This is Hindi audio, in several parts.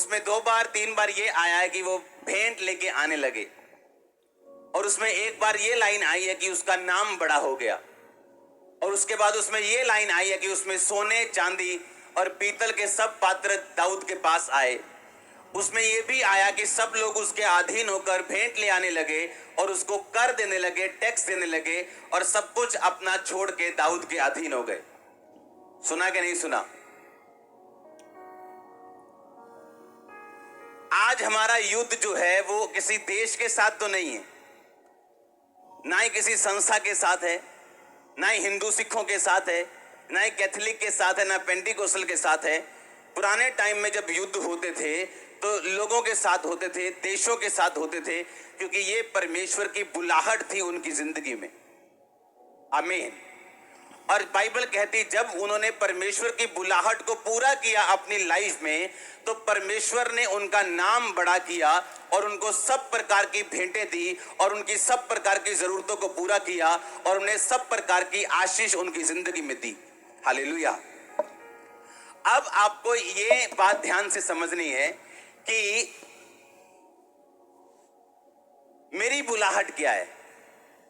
उसमें 2 बार 3 बार ये आया है कि वो भेंट लेके आने लगे, और उसमें एक बार ये लाइन आई है कि उसका नाम बड़ा हो गया, और उसके बाद उसमें ये लाइन आई है कि उसमें सोने चांदी और पीतल के सब पात्र दाऊद के पास आए। उसमें ये भी आया कि सब लोग उसके अधीन होकर भेंट ले आने लगे और उसको कर देने लगे, टैक्स देने लगे, और सब कुछ अपना छोड़ के दाऊद के अधीन हो गए। सुना कि नहीं सुना? आज हमारा युद्ध जो है वो किसी देश के साथ तो नहीं है, ना ही किसी संस्था के साथ है, ना ही हिंदू सिखों के साथ है, ना ही कैथोलिक के साथ है, ना पेंटिकोस्टल के साथ है। पुराने टाइम में जब युद्ध होते थे तो लोगों के साथ होते थे, देशों के साथ होते थे, क्योंकि ये परमेश्वर की बुलाहट थी उनकी जिंदगी में। आमीन। और बाइबल कहती जब उन्होंने परमेश्वर की बुलाहट को पूरा किया अपनी लाइफ में, तो परमेश्वर ने उनका नाम बड़ा किया और उनको सब प्रकार की भेंटें दी और उनकी सब प्रकार की जरूरतों को पूरा किया और उन्हें सब प्रकार की आशीष उनकी जिंदगी में दी। हालेलुया। अब आपको ये बात ध्यान से समझनी है कि मेरी बुलाहट क्या है।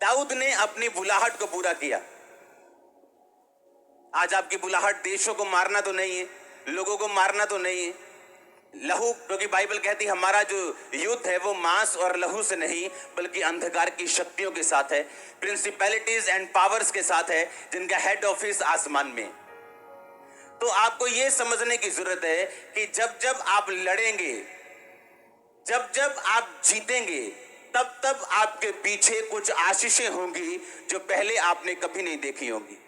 दाऊद ने अपनी बुलाहट को पूरा किया। आज आपकी बुलाहट देशों को मारना तो नहीं है, लोगों को मारना तो नहीं है, लहू, क्योंकि बाइबल कहती है हमारा जो युद्ध है वो मांस और लहू से नहीं बल्कि अंधकार की शक्तियों के साथ है, प्रिंसिपैलिटीज एंड पावर्स के साथ है, जिनका हेड ऑफिस आसमान में। तो आपको यह समझने की जरूरत है कि जब जब आप लड़ेंगे, जब जब आप जीतेंगे, तब तब आपके पीछे कुछ आशीषें होंगी जो पहले आपने कभी नहीं देखी होंगी।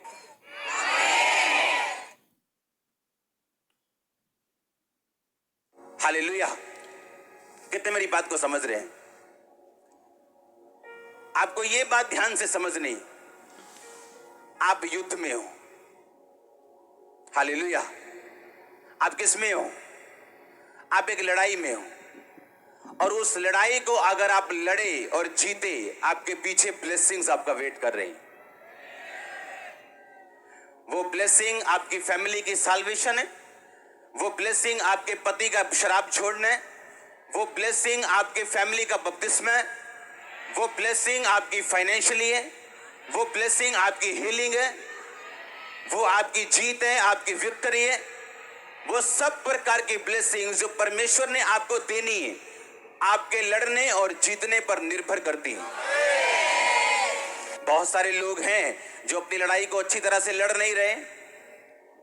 हालेलुया। कितने मेरी बात को समझ रहे हैं? आपको यह बात ध्यान से समझनी, आप युद्ध में हो। हालेलुया। आप किस में हो? आप एक लड़ाई में हो, और उस लड़ाई को अगर आप लड़े और जीते, आपके पीछे ब्लेसिंग्स आपका वेट कर रही हैं। वो ब्लेसिंग आपकी फैमिली की साल्वेशन है, वो ब्लेसिंग आपके पति का शराब छोड़ना है, वो ब्लेसिंग आपके फैमिली का बपतिस्मा है, वो ब्लेसिंग आपकी फाइनेंशियली है, वो ब्लेसिंग आपकी हीलिंग है, वो आपकी जीत है, आपकी विक्ट्री है। वो सब प्रकार की ब्लेसिंग जो परमेश्वर ने आपको देनी है, आपके लड़ने और जीतने पर निर्भर करती है। बहुत सारे लोग हैं जो अपनी लड़ाई को अच्छी तरह से लड़ नहीं रहे।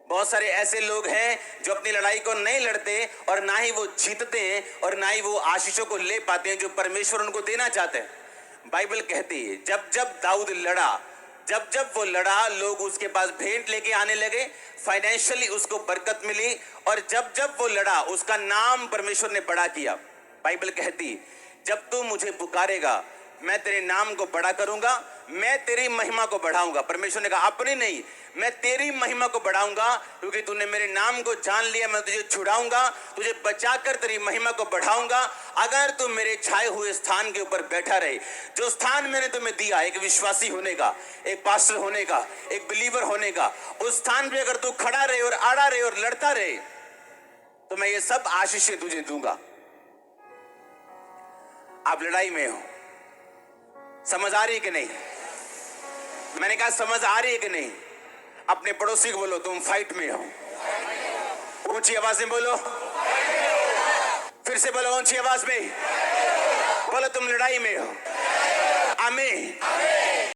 बहुत सारे ऐसे लोग हैं जो अपनी लड़ाई को नहीं लड़ते और ना ही वो जीतते हैं और ना ही वो आशीषों को ले पाते हैं जो परमेश्वर उनको देना चाहते हैं। बाइबल कहती है जब जब दाऊद लड़ा, जब जब वो लड़ा, लोग उसके पास भेंट लेके आने लगे, फाइनेंशियली उसको बरकत मिली, और जब जब वो लड़ा उसका नाम परमेश्वर ने बड़ा किया। बाइबल कहती जब तू मुझे पुकारेगा मैं तेरे नाम को बड़ा करूंगा, मैं तेरी महिमा को बढ़ाऊंगा। परमेश्वर ने कहा अपनी नहीं, मैं तेरी महिमा को बढ़ाऊंगा, क्योंकि तूने मेरे नाम को जान लिया। मैं तुझे छुड़ाऊंगा, तुझे बचाकर तेरी महिमा को बढ़ाऊंगा, अगर तू मेरे छाए हुए स्थान के ऊपर बैठा रहे। जो स्थान मैंने तुम्हें दिया, एक विश्वासी होने का, एक पास्टर होने का, एक बिलीवर होने का, उस स्थान पे अगर तू खड़ा रहे और अड़ा रहे और लड़ता रहे, तो मैं ये सब आशीषें तुझे दूंगा। आप लड़ाई में हो, समझ आ रही है कि नहीं? मैंने कहा समझ आ रही है कि नहीं? अपने पड़ोसी को बोलो तुम फाइट में हो। ऊंची आवाज में बोलो, फिर से बोलो ऊंची आवाज में बोलो, तुम लड़ाई में हो। आमीन।